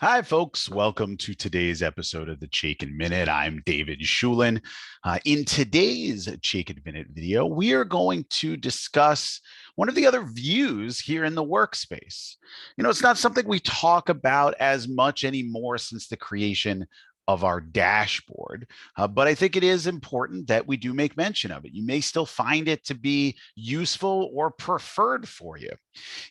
Hi, folks. Welcome to today's episode of the Chaikin Minute. I'm David Shulin. In today's Chaikin Minute video, we are going to discuss one of the other views here in the workspace. It's not something we talk about as much anymore since the creation of our dashboard, but I think it is important that we do make mention of it. You may still find it to be useful or preferred for you.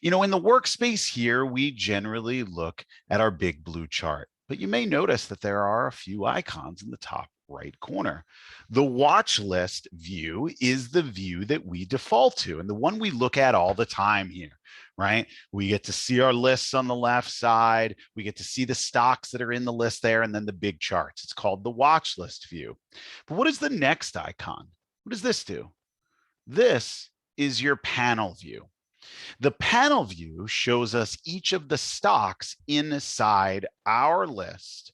In the workspace here, we generally look at our big blue chart, but you may notice that there are a few icons in the top right corner. The watch list view is the view that we default to and the one we look at all the time here, right? We get to see our lists on the left side. We get to see the stocks that are in the list there and then the big charts. It's called the watch list view. But what is the next icon? What does this do? This is your panel view. The panel view shows us each of the stocks inside our list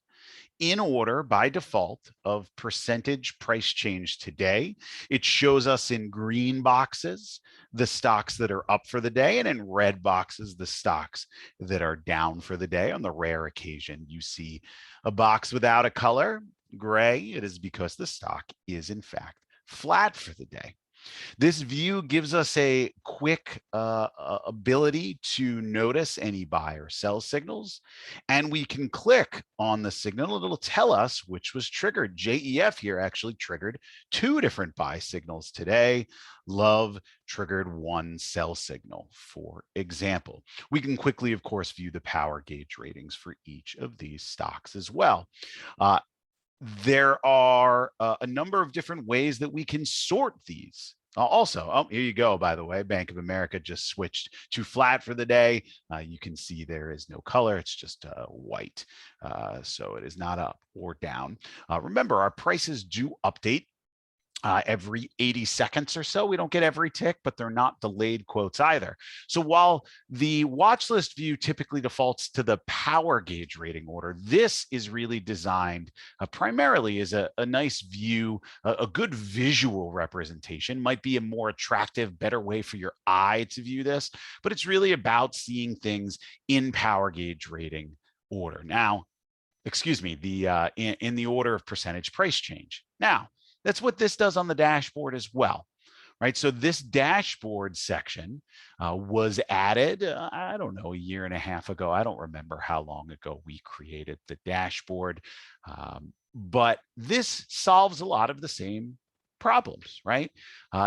in order by default of percentage price change today. It shows us in green boxes the stocks that are up for the day, and in red boxes the stocks that are down for the day. On the rare occasion you see a box without a color, gray, it is because the stock is in fact flat for the day. This view gives us a quick ability to notice any buy or sell signals, and we can click on the signal. It'll tell us which was triggered. JEF here actually triggered 2 different buy signals today. Love triggered 1 sell signal, for example. We can quickly, of course, view the power gauge ratings for each of these stocks as well. There are a number of different ways that we can sort these. Also, here you go, by the way, Bank of America just switched to flat for the day. You can see there is no color. It's just white. So it is not up or down. Remember, our prices do update every 80 seconds or so. We don't get every tick, but they're not delayed quotes either. So while the watch list view typically defaults to the power gauge rating order, this is really designed primarily as a nice view, a good visual representation. Might be a more attractive, better way for your eye to view this, but it's really about seeing things in power gauge rating order. Now, excuse me, in the order of percentage price change. Now, that's what this does on the dashboard as well, right? So this dashboard section was added, I don't know, a year and a half ago. I don't remember how long ago we created the dashboard, but this solves a lot of the same problems, right?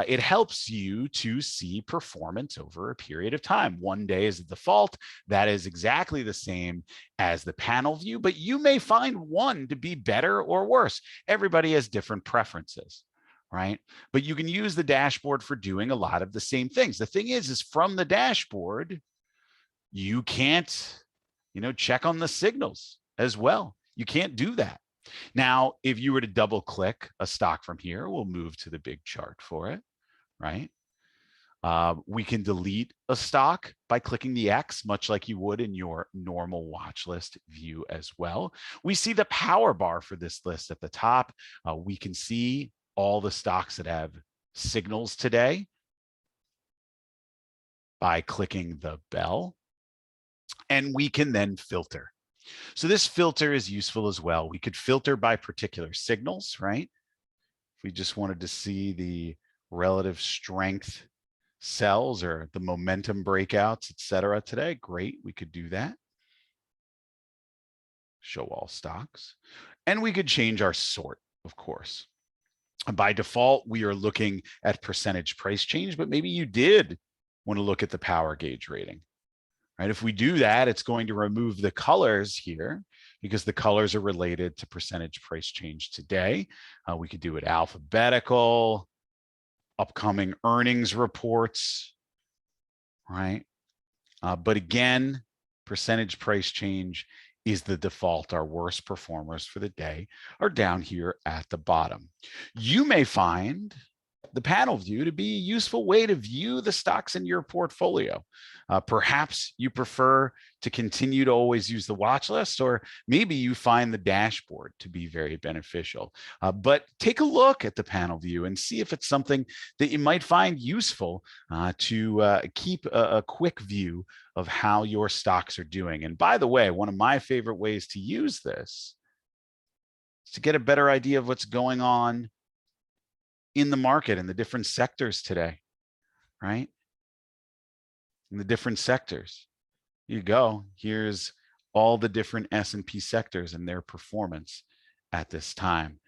It helps you to see performance over a period of time. One day is the default. That is exactly the same as the panel view, but you may find one to be better or worse. Everybody has different preferences, right? But you can use the dashboard for doing a lot of the same things. The thing is from the dashboard, you can't, check on the signals as well. You can't do that. Now, if you were to double click a stock from here, we'll move to the big chart for it, right? We can delete a stock by clicking the X, much like you would in your normal watch list view as well. We see the power bar for this list at the top. We can see all the stocks that have signals today by clicking the bell, and we can then filter. So this filter is useful as well. We could filter by particular signals, right? If we just wanted to see the relative strength sells or the momentum breakouts, etc. today, great, we could do that. Show all stocks. And we could change our sort, of course. By default, we are looking at percentage price change, but maybe you did want to look at the power gauge rating. Right? If we do that, it's going to remove the colors here because the colors are related to percentage price change today. We could do it alphabetical, upcoming earnings reports, right? But again, percentage price change is the default. Our worst performers for the day are down here at the bottom. You may find the panel view to be a useful way to view the stocks in your portfolio. Perhaps you prefer to continue to always use the watch list, or maybe you find the dashboard to be very beneficial. But take a look at the panel view and see if it's something that you might find useful to keep a quick view of how your stocks are doing. And by the way, one of my favorite ways to use this is to get a better idea of what's going on in the market in the different sectors today, right? In the different sectors. You go, here's all the different S&P sectors and their performance at this time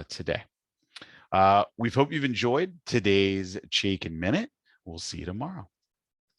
today. We hope you've enjoyed today's Chaikin Minute. We'll see you tomorrow.